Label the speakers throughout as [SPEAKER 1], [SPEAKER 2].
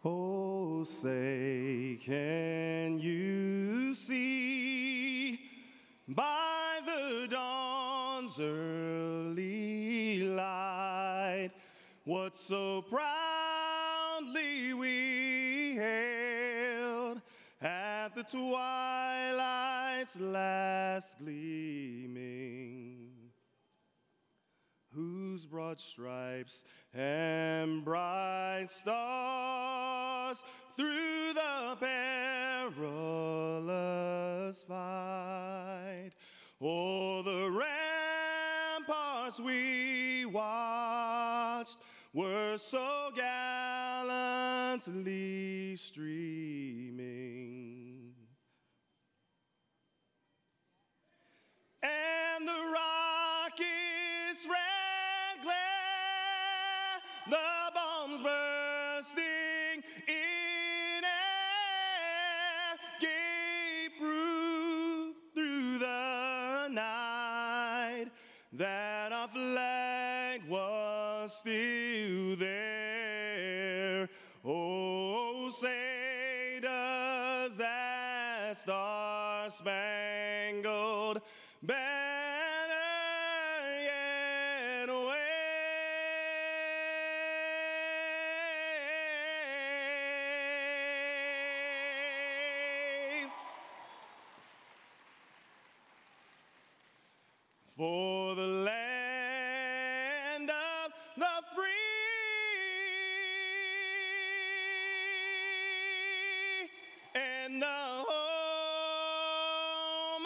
[SPEAKER 1] Oh, say, can you see by the dawn's early light what so proudly we hailed at the twilight's last gleaming, whose broad stripes and bright stars through the perilous fight o'er the ramparts we watched were so gallantly streaming. And the rockets red glare, the bombs bursting in air, gave proof through the night that our flag was still there. Oh, say does that star-spangled banner yet wave for the land of the free and the home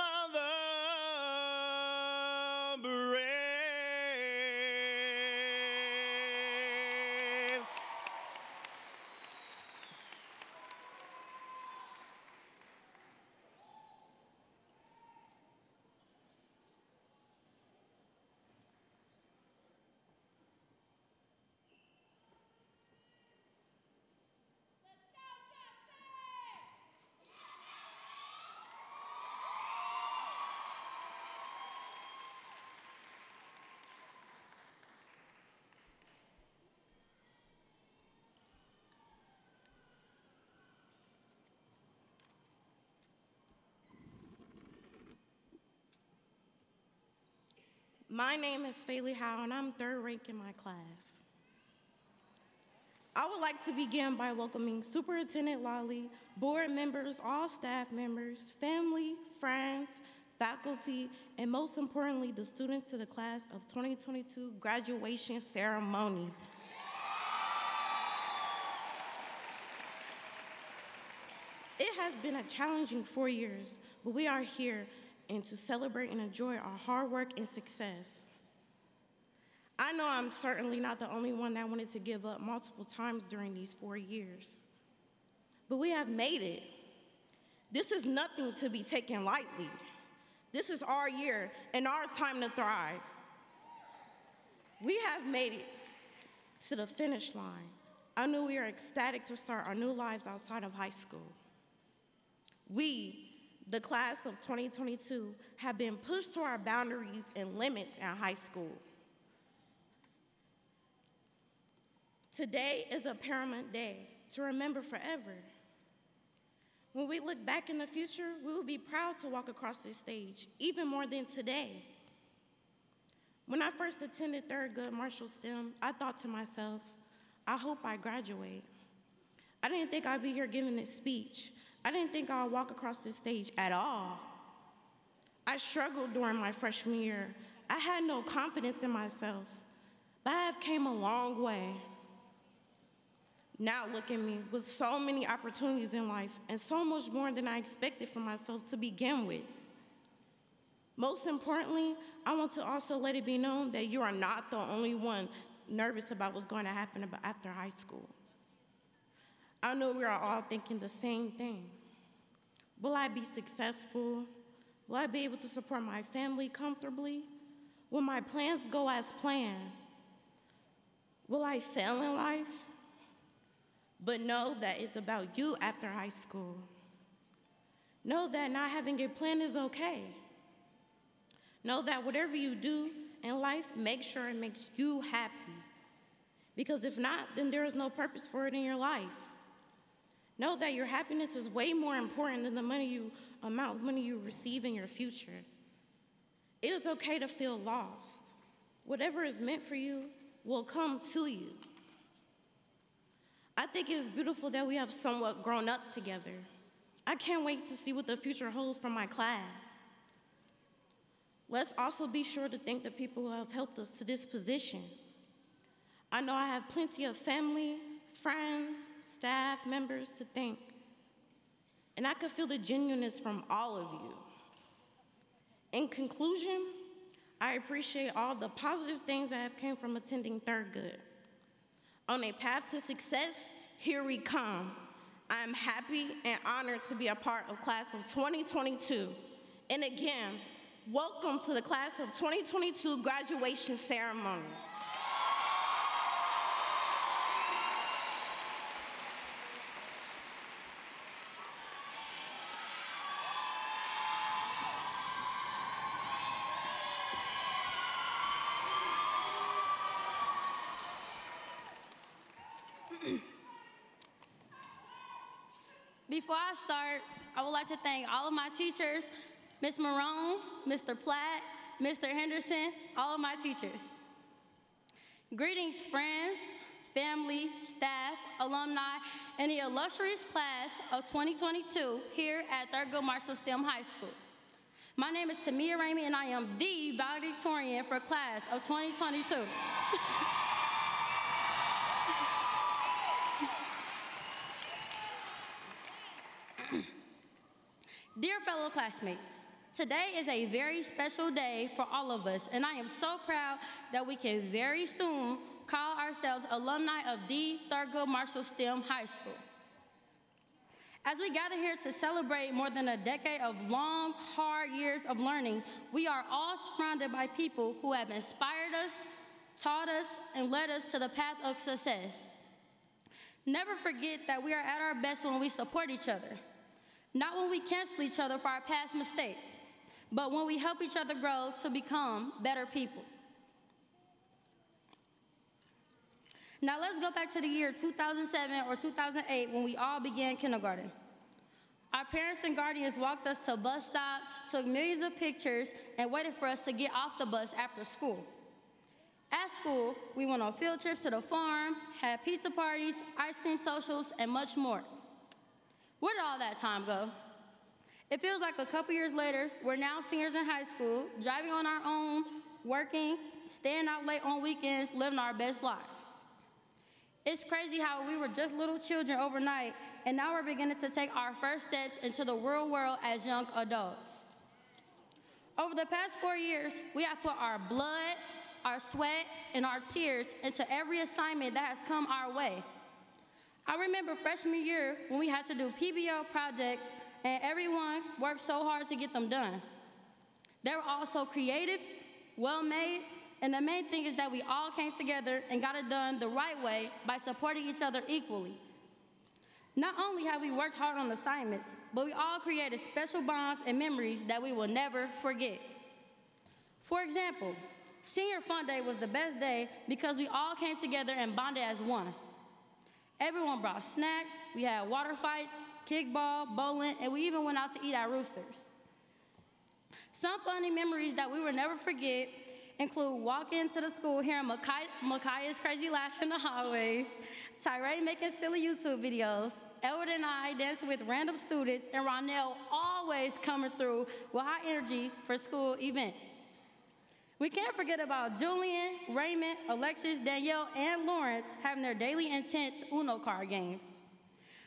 [SPEAKER 1] of the brave.
[SPEAKER 2] My name is Faylee Howe, and I'm third rank in my class. I would like to begin by welcoming Superintendent Lawley, board members, all staff members, family, friends, faculty, and most importantly, the students to the class of 2022 graduation ceremony. It has been a challenging 4 years, but we are here and to celebrate and enjoy our hard work and success. I know I'm certainly not the only one that wanted to give up multiple times during these 4 years, but we have made it. This is nothing to be taken lightly. This is our year and our time to thrive. We have made it to the finish line. I know we are ecstatic to start our new lives outside of high school. We, the class of 2022, have been pushed to our boundaries and limits in high school. Today is a paramount day to remember forever. When we look back in the future, we will be proud to walk across this stage, even more than today. When I first attended Thurgood Marshall STEM, I thought to myself, I hope I graduate. I didn't think I'd be here giving this speech. I didn't think I'd walk across this stage at all. I struggled during my freshman year. I had no confidence in myself, but I have came a long way. Now look at me with so many opportunities in life and so much more than I expected for myself to begin with. Most importantly, I want to also let it be known that you are not the only one nervous about what's going to happen after high school. I know we are all thinking the same thing. Will I be successful? Will I be able to support my family comfortably? Will my plans go as planned? Will I fail in life? But know that it's about you after high school. Know that not having a plan is okay. Know that whatever you do in life, make sure it makes you happy. Because if not, then there is no purpose for it in your life. Know that your happiness is way more important than the amount of money you receive in your future. It is okay to feel lost. Whatever is meant for you will come to you. I think it is beautiful that we have somewhat grown up together. I can't wait to see what the future holds for my class. Let's also be sure to thank the people who have helped us to this position. I know I have plenty of family, friends, staff members to thank, and I can feel the genuineness from all of you. In conclusion, I appreciate all the positive things that have came from attending Thurgood. On a path to success, here we come. I am happy and honored to be a part of class of 2022. And again, welcome to the class of 2022 graduation ceremony.
[SPEAKER 3] Before I start, I would like to thank all of my teachers, Ms. Marone, Mr. Platt, Mr. Henderson, all of my teachers. Greetings, friends, family, staff, alumni, and the illustrious class of 2022 here at Thurgood Marshall STEM High School. My name is Tamia Ramey, and I am the valedictorian for class of 2022. Dear fellow classmates, today is a very special day for all of us, and I am so proud that we can very soon call ourselves alumni of the Thurgood Marshall STEM High School. As we gather here to celebrate more than a decade of long, hard years of learning, we are all surrounded by people who have inspired us, taught us, and led us to the path of success. Never forget that we are at our best when we support each other. Not when we cancel each other for our past mistakes, but when we help each other grow to become better people. Now let's go back to the year 2007 or 2008 when we all began kindergarten. Our parents and guardians walked us to bus stops, took millions of pictures, and waited for us to get off the bus after school. At school, we went on field trips to the farm, had pizza parties, ice cream socials, and much more. Where did all that time go? It feels like a couple years later, we're now seniors in high school, driving on our own, working, staying out late on weekends, living our best lives. It's crazy how we were just little children overnight, and now we're beginning to take our first steps into the real world as young adults. Over the past 4 years, we have put our blood, our sweat, and our tears into every assignment that has come our way. I remember freshman year when we had to do PBL projects and everyone worked so hard to get them done. They were all so creative, well-made, and the main thing is that we all came together and got it done the right way by supporting each other equally. Not only have we worked hard on assignments, but we all created special bonds and memories that we will never forget. For example, Senior Fun Day was the best day because we all came together and bonded as one. Everyone brought snacks, we had water fights, kickball, bowling, and we even went out to eat at Roosters. Some funny memories that we will never forget include walking into the school, hearing Micaiah's crazy laugh in the hallways, Tyree making silly YouTube videos, Elwood and I dancing with random students, and Ronell always coming through with high energy for school events. We can't forget about Julian, Raymond, Alexis, Danielle, and Lawrence having their daily intense Uno card games.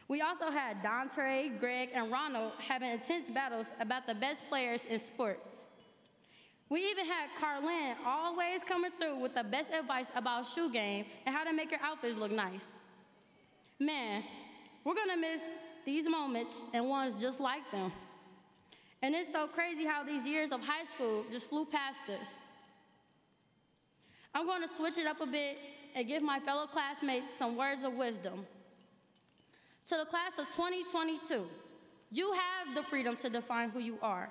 [SPEAKER 3] We also had Dontre, Greg, and Ronald having intense battles about the best players in sports. We even had Carlin always coming through with the best advice about shoe game and how to make your outfits look nice. Man, we're gonna miss these moments and ones just like them. And it's so crazy how these years of high school just flew past us. I'm going to switch it up a bit and give my fellow classmates some words of wisdom. To the class of 2022, you have the freedom to define who you are.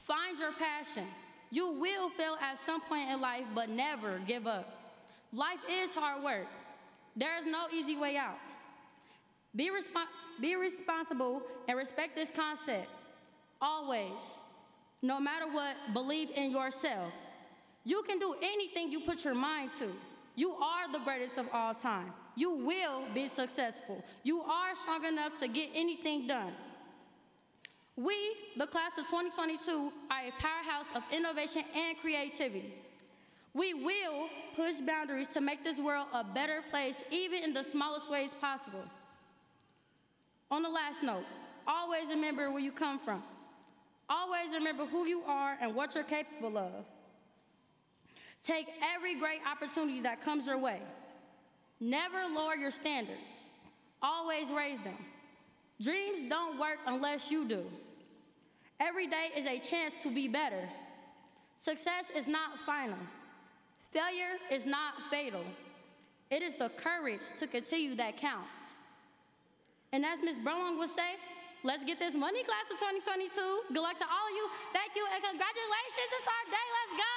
[SPEAKER 3] Find your passion. You will fail at some point in life, but never give up. Life is hard work. There is no easy way out. Be responsible and respect this concept. Always, no matter what, believe in yourself. You can do anything you put your mind to. You are the greatest of all time. You will be successful. You are strong enough to get anything done. We, the class of 2022, are a powerhouse of innovation and creativity. We will push boundaries to make this world a better place, even in the smallest ways possible. On the last note, always remember where you come from. Always remember who you are and what you're capable of. Take every great opportunity that comes your way. Never lower your standards. Always raise them. Dreams don't work unless you do. Every day is a chance to be better. Success is not final. Failure is not fatal. It is the courage to continue that counts. And as Ms. Burlong would say, let's get this money, class of 2022. Good luck to all of you. Thank you and congratulations. It's our day. Let's go.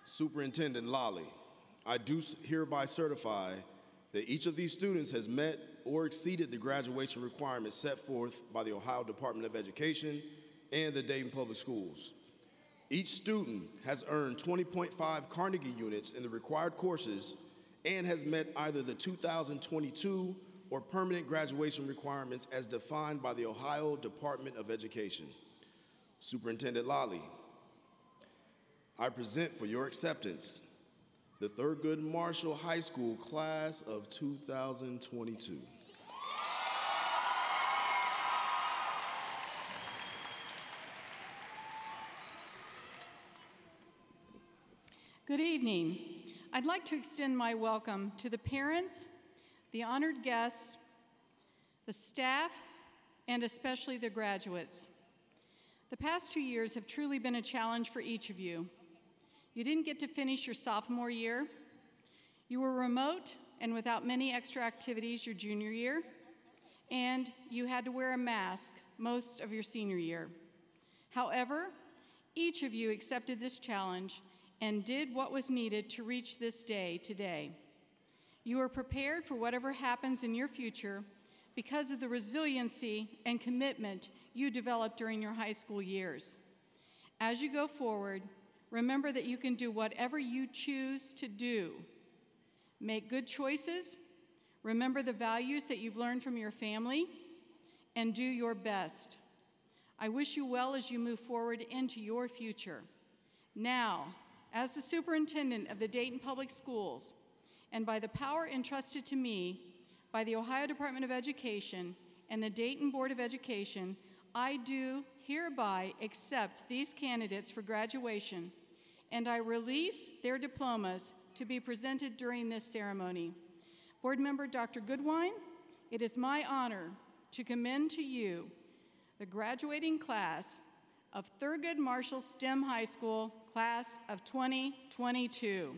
[SPEAKER 1] Superintendent Lally, I do hereby certify that each of these students has met or exceeded the graduation requirements set forth by the Ohio Department of Education and the Dayton Public Schools. Each student has earned 20.5 Carnegie units in the required courses and has met either the 2022 or permanent graduation requirements as defined by the Ohio Department of Education. Superintendent Lally, I present for your acceptance the Thurgood Marshall High School class of 2022.
[SPEAKER 4] Good evening. I'd like to extend my welcome to the parents, the honored guests, the staff, and especially the graduates. The past 2 years have truly been a challenge for each of you. You didn't get to finish your sophomore year. You were remote and without many extra activities your junior year, and you had to wear a mask most of your senior year. However, each of you accepted this challenge and did what was needed to reach this day today. You are prepared for whatever happens in your future because of the resiliency and commitment you developed during your high school years. As you go forward, remember that you can do whatever you choose to do. Make good choices, remember the values that you've learned from your family, and do your best. I wish you well as you move forward into your future. Now, as the superintendent of the Dayton Public Schools, and by the power entrusted to me by the Ohio Department of Education and the Dayton Board of Education, I do hereby accept these candidates for graduation, and I release their diplomas to be presented during this ceremony. Board Member Dr. Goodwine, it is my honor to commend to you the graduating class of Thurgood Marshall STEM High School, class of 2022.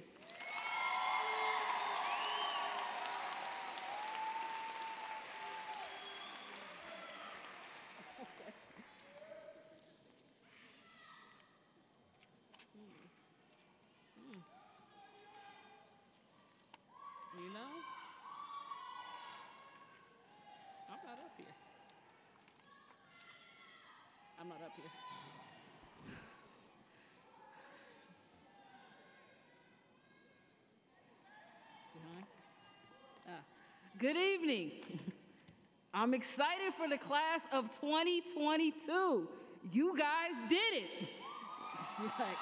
[SPEAKER 5] You know? I'm not up here. I'm not up here. Behind? Good evening. I'm excited for the class of 2022. You guys did it. Like,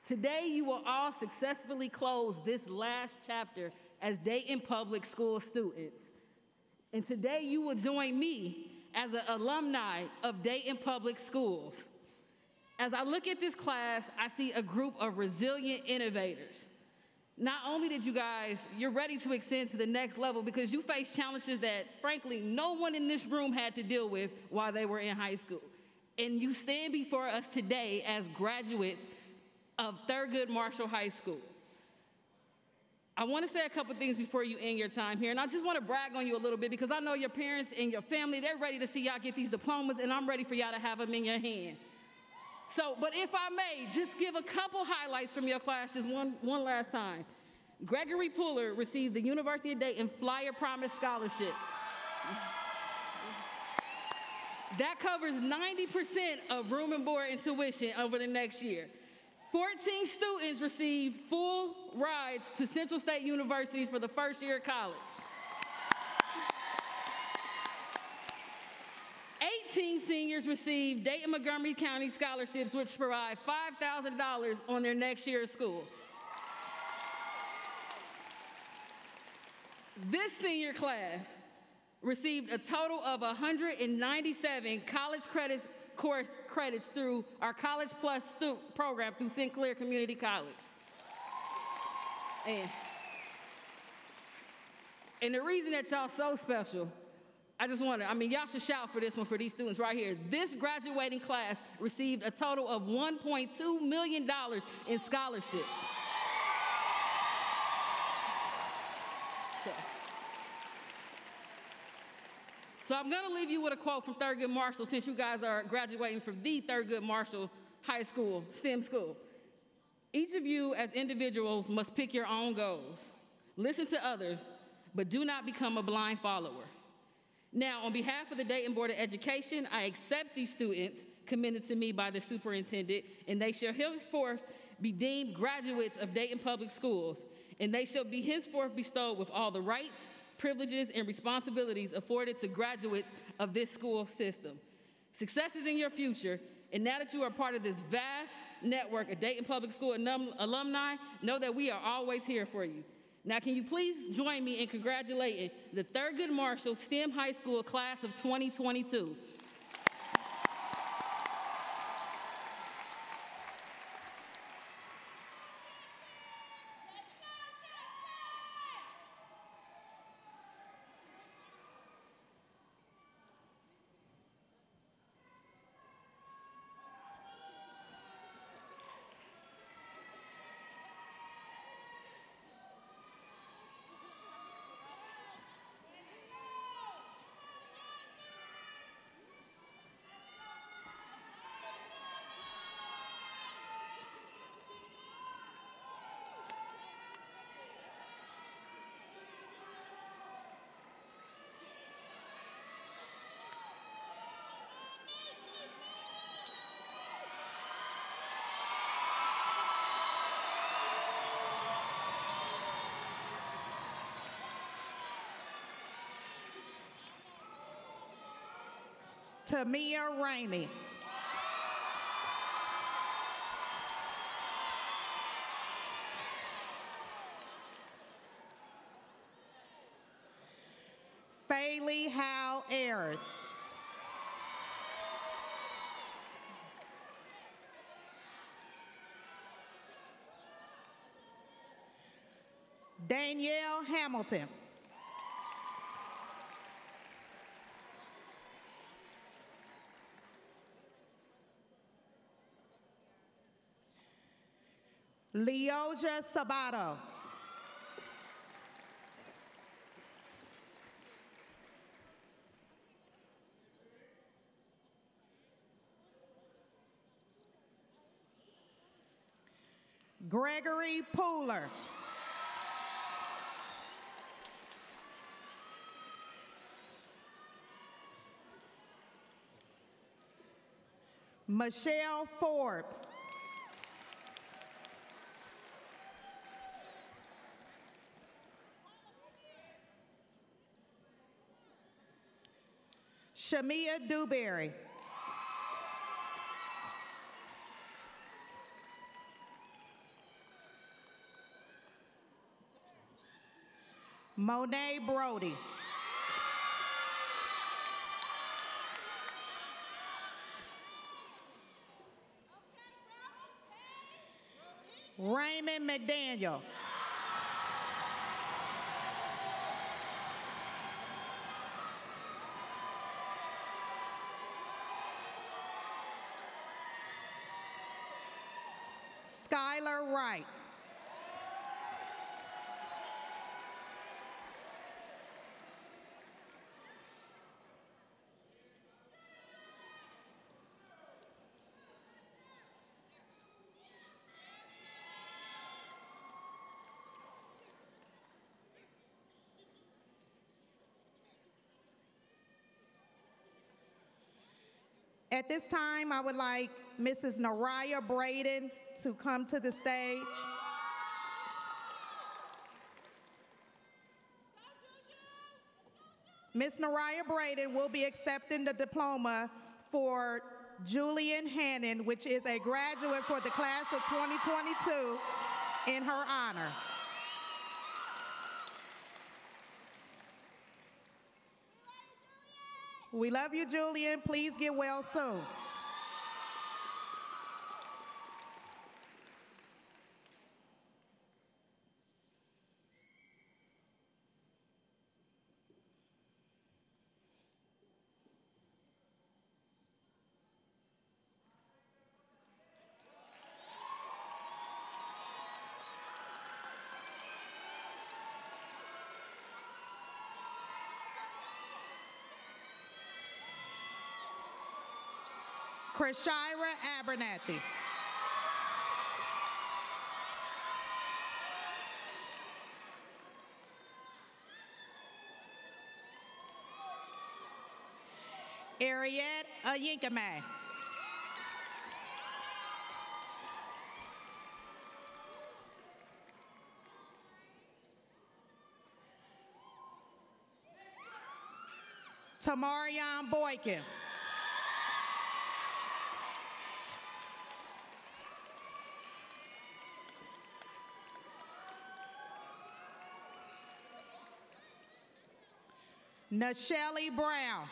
[SPEAKER 5] today, you will all successfully close this last chapter as Dayton Public School students. And today, you will join me as an alumni of Dayton Public Schools. As I look at this class, I see a group of resilient innovators. Not only did you're ready to extend to the next level because you face challenges that, frankly, no one in this room had to deal with while they were in high school. And you stand before us today as graduates of Thurgood Marshall High School. I want to say a couple things before you end your time here, and I just want to brag on you a little bit because I know your parents and your family, they're ready to see y'all get these diplomas, and I'm ready for y'all to have them in your hand. So, but if I may, just give a couple highlights from your class just one last time. Gregory Puller received the University of Dayton Flyer Promise Scholarship. That covers 90% of room and board and tuition over the next year. 14 students received full rides to Central State Universities for the first year of college. 18 seniors received Dayton Montgomery County scholarships, which provide $5,000 on their next year of school. This senior class received a total of 197 college course credits through our College Plus program through Sinclair Community College. And the reason that y'all so special, y'all should shout for this one for these students right here. This graduating class received a total of $1.2 million in scholarships. So I'm gonna leave you with a quote from Thurgood Marshall since you guys are graduating from the Thurgood Marshall High School, STEM school. Each of you as individuals must pick your own goals. Listen to others, but do not become a blind follower. Now, on behalf of the Dayton Board of Education, I accept these students commended to me by the superintendent, and they shall henceforth be deemed graduates of Dayton Public Schools, and they shall be henceforth bestowed with all the rights, privileges, and responsibilities afforded to graduates of this school system. Success is in your future, and now that you are part of this vast network of Dayton Public School alumni, know that we are always here for you. Now, can you please join me in congratulating the Thurgood Marshall STEM High School class of 2022.
[SPEAKER 6] Tamia Ramey. Faylee Howe Ayers. Danielle Hamilton. Leoja Sabato. Gregory Pooler. Michelle Forbes. Shamia Dewberry. Monet Brody. Raymond McDaniel. Skylar Wright. At this time, I would like Mrs. Naraya Braden to come to the stage. Ms. Naraya Braden will be accepting the diploma for Julian Hannon, which is a graduate for the class of 2022, in her honor. We love you, Julian. Please get well soon. Krishira Abernathy. Ariette Ayinkame. Tamarion Boykin. Nachelle Brown.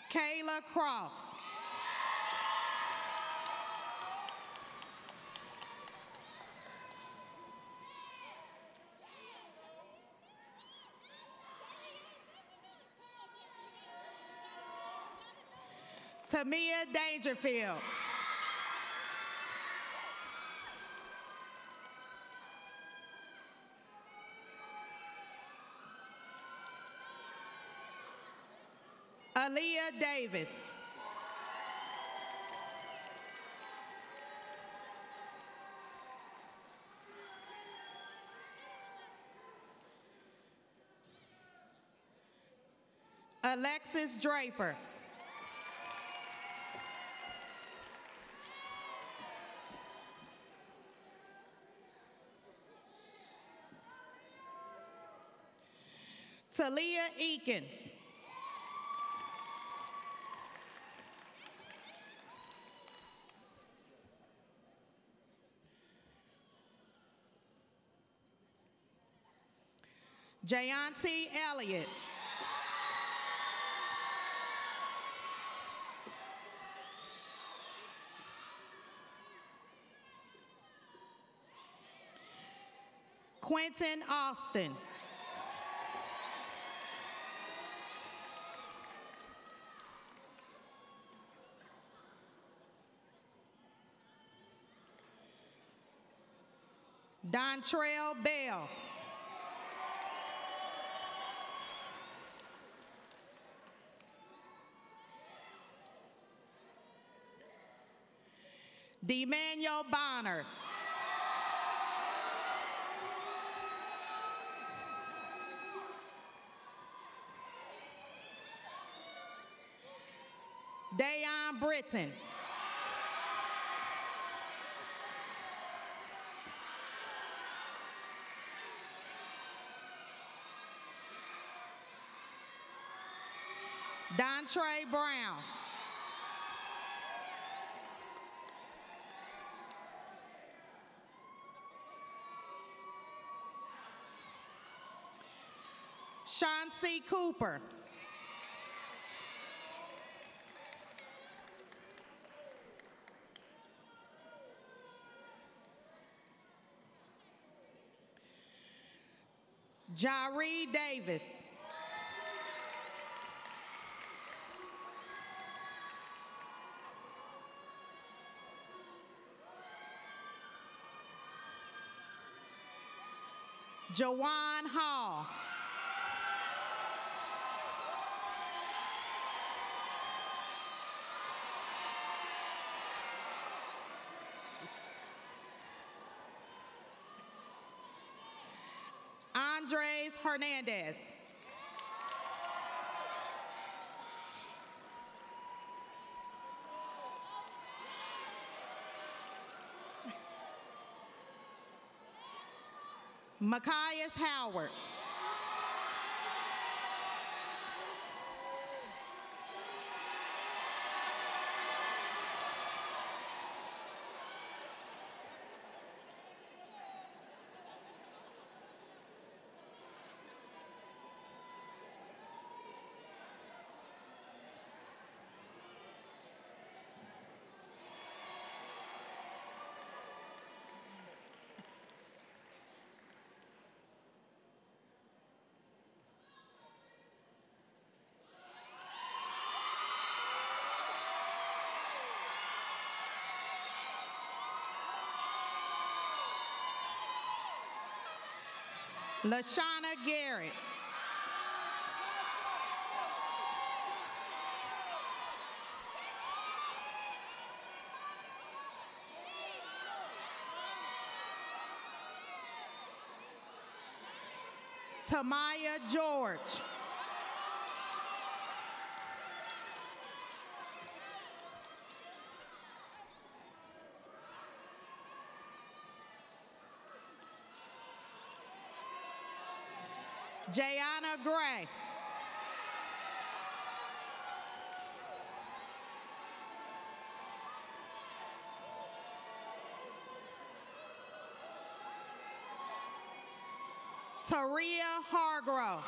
[SPEAKER 6] Kayla Cross. Tamia Dangerfield. Aaliyah Davis. Alexis Draper. Talia Eakins. Jayanti Elliott. Quentin Austin. Dontrell Bell. D'Emmanuel Bonner. Dayon Britton. Dontre Brown. Chauncey Cooper. Jaree Davis. Jawan Hall. Andres Hernandez. Machias Howard. Lashana Garrett. Tamaya George. Jayana Gray. Taria Hargrove.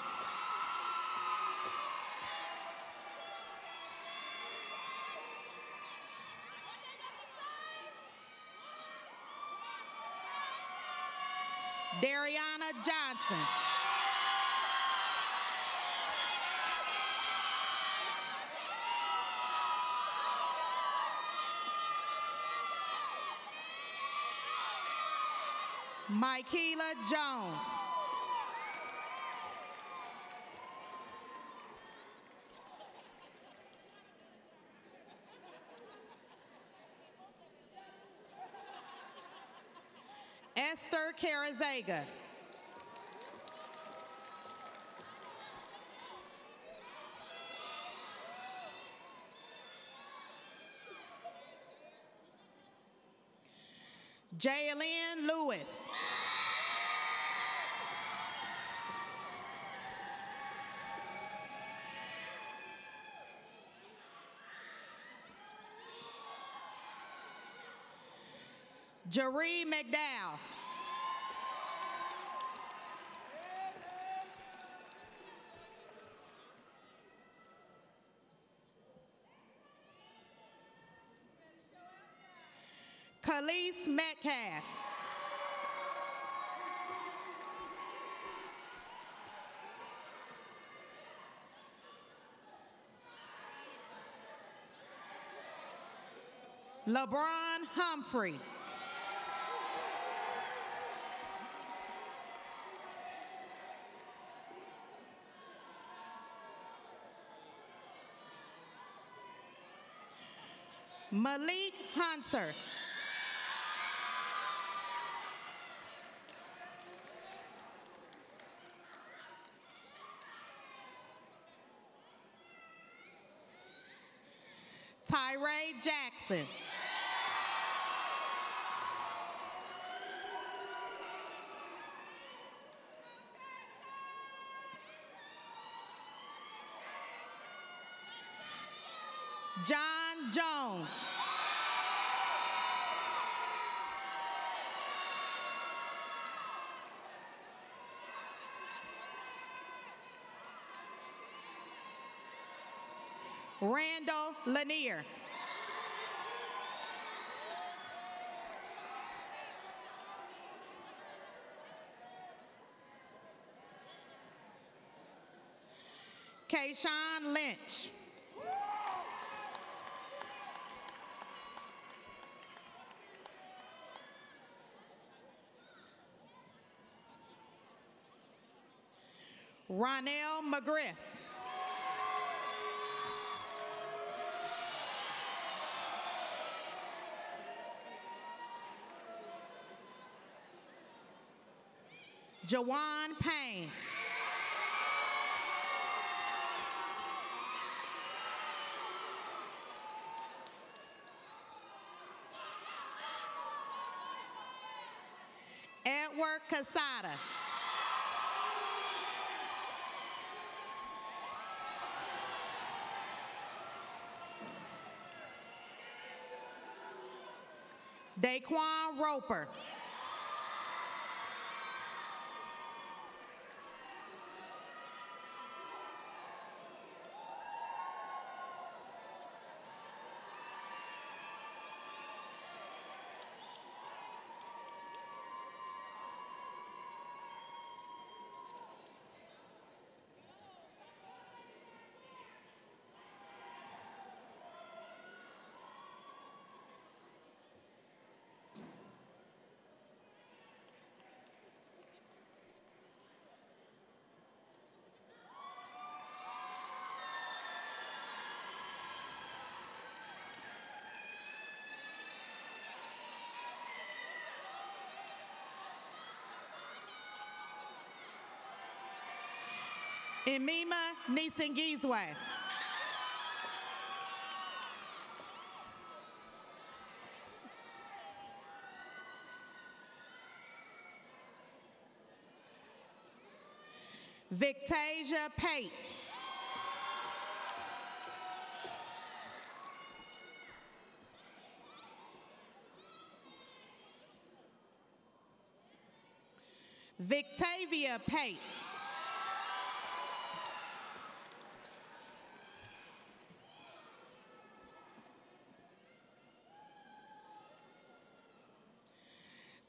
[SPEAKER 6] Dariana Johnson. Michaela Jones. Esther Carazaga. Jaylyn Lewis. Jaree McDowell. Khalees Metcalf. LeBron Humphrey. Malik Hunter. Tyree Jackson. John Jones. Randall Lanier. Kayshawn Lynch. Ronell McGriff. Jawan Payne. Edward Casada. Daquan Roper. Emima Nisingizwe. Victasia Pate. Victavia Pate.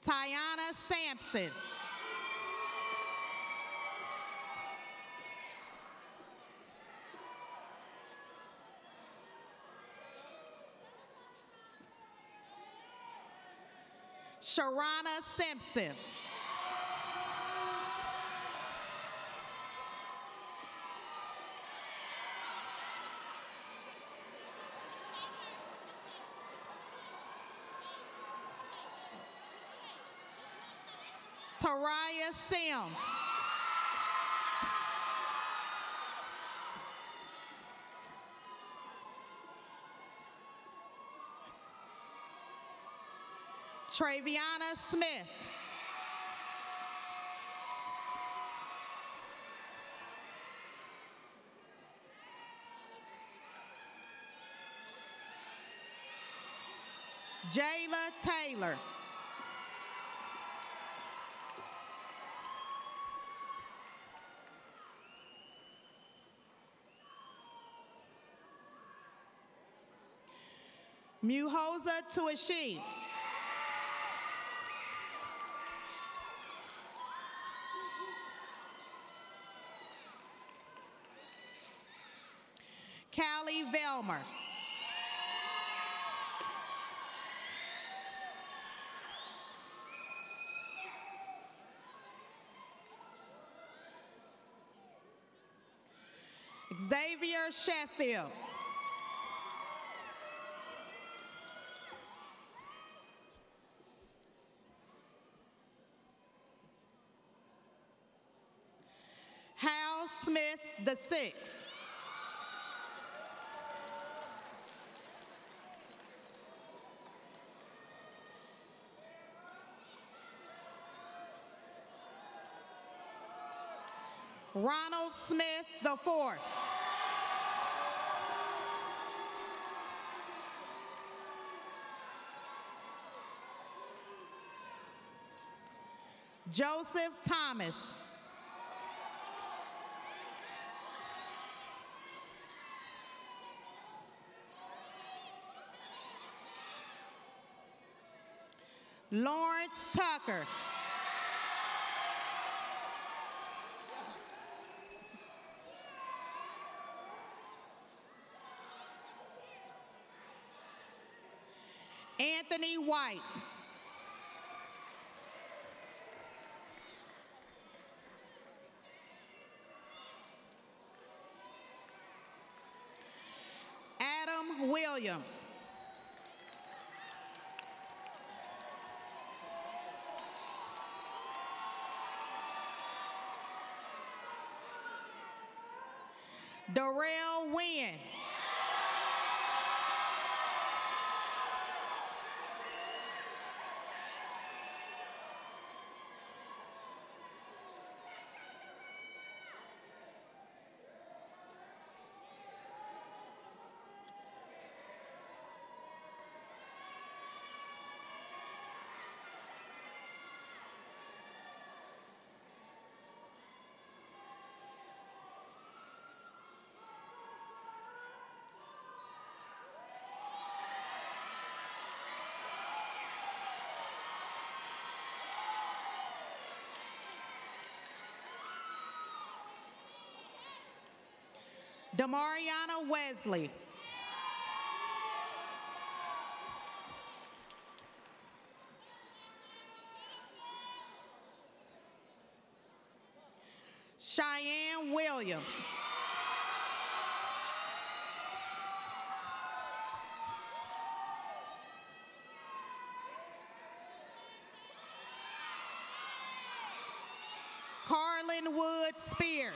[SPEAKER 6] Tiana Sampson. Sharana Simpson. Taraya Sims. Traviana Smith. Jayla Taylor. Muhoza Tuashi. Callie Velmer. Xavier Sheffield. Hal Smith the sixth. Ronald Smith the fourth. Joseph Thomas. Lawrence Tucker. Anthony White. Adam Williams. Darrell Wynn. Damariana Wesley. Cheyenne Williams. Carlin Wood Spears.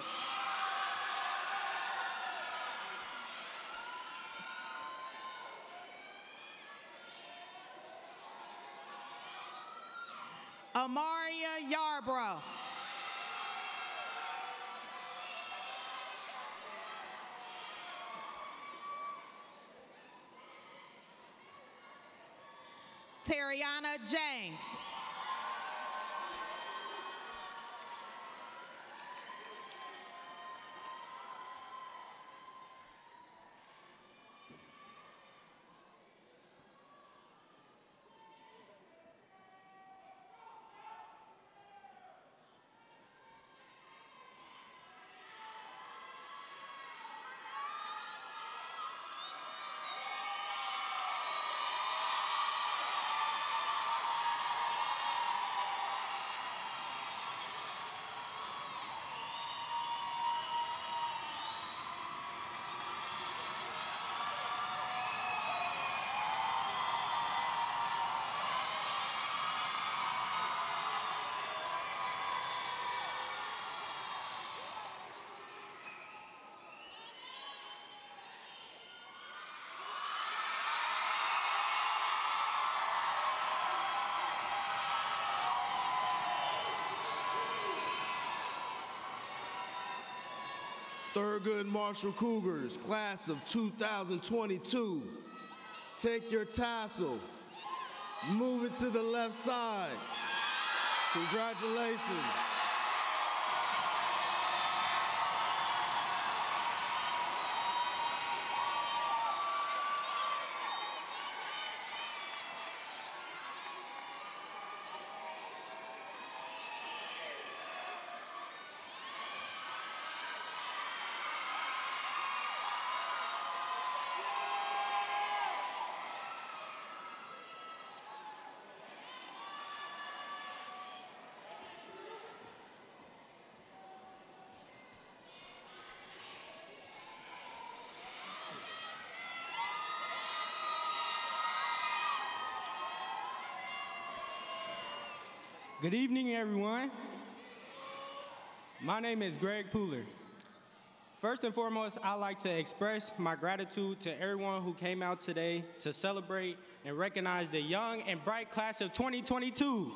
[SPEAKER 6] Amaria Yarbrough. Terriana James.
[SPEAKER 1] Thurgood Marshall Cougars, class of 2022. Take your tassel, move it to the left side. Congratulations.
[SPEAKER 7] Good evening, everyone. My name is Greg Pooler. First and foremost, I'd like to express my gratitude to everyone who came out today to celebrate and recognize the young and bright class of 2022.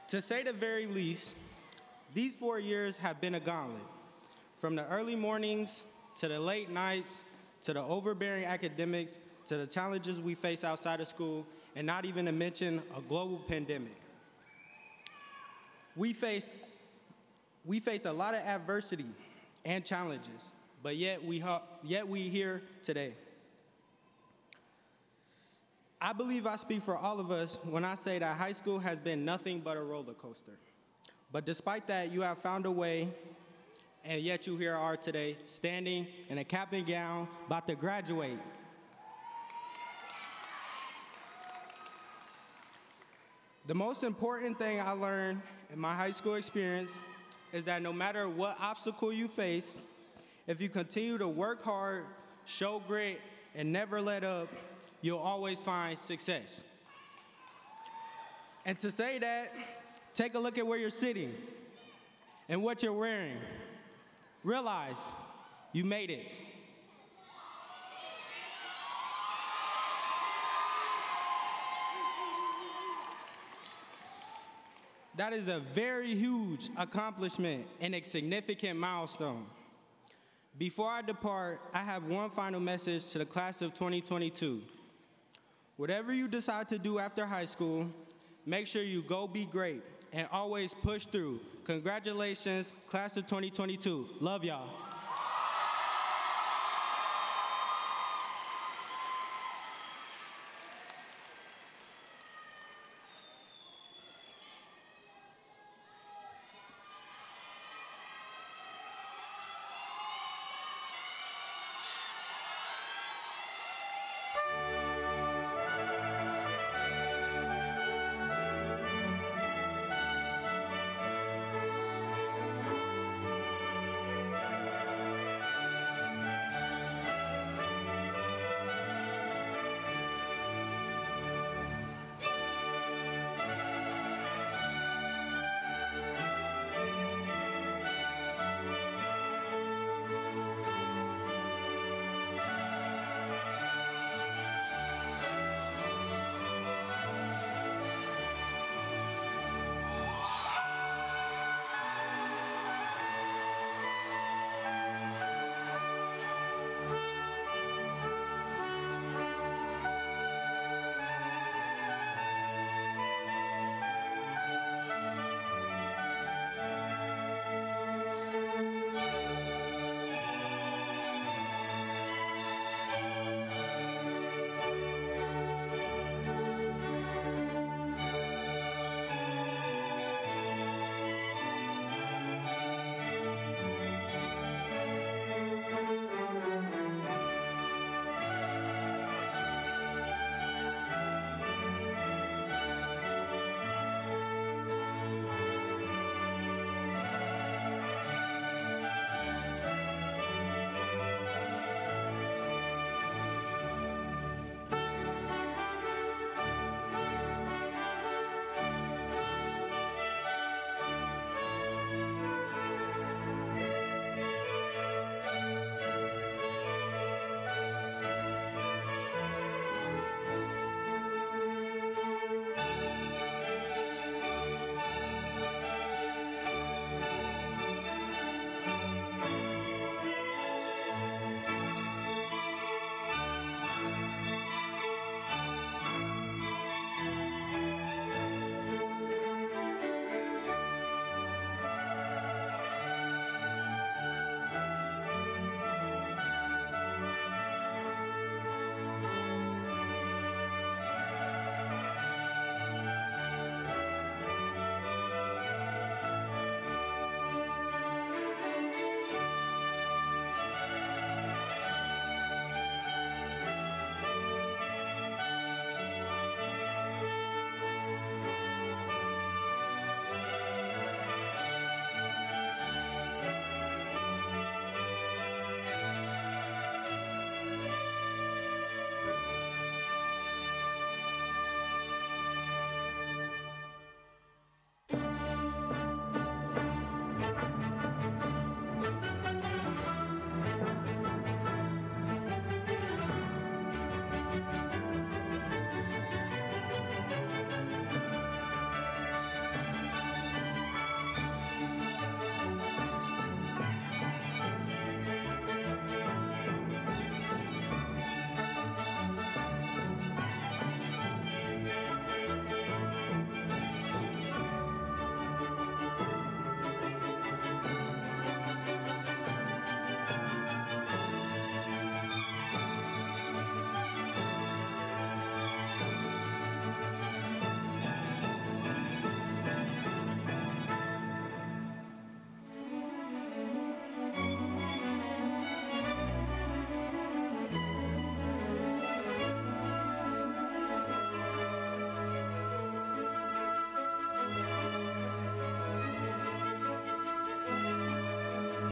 [SPEAKER 7] To say the very least, these 4 years have been a gauntlet. From the early mornings to the late nights, to the overbearing academics, to the challenges we face outside of school, and not even to mention a global pandemic. We faced a lot of adversity and challenges, but yet we here today. I believe I speak for all of us when I say that high school has been nothing but a roller coaster. But despite that, you have found a way, and yet you here are today, standing in a cap and gown, about to graduate. The most important thing I learned in my high school experience is that no matter what obstacle you face, if you continue to work hard, show grit, and never let up, you'll always find success. And to say that, Take a look at where you're sitting and what you're wearing. Realize you made it. That is a very huge accomplishment and a significant milestone. Before I depart, I have one final message to the class of 2022. Whatever you decide to do after high school, make sure you go be great and always push through. Congratulations, class of 2022. Love y'all.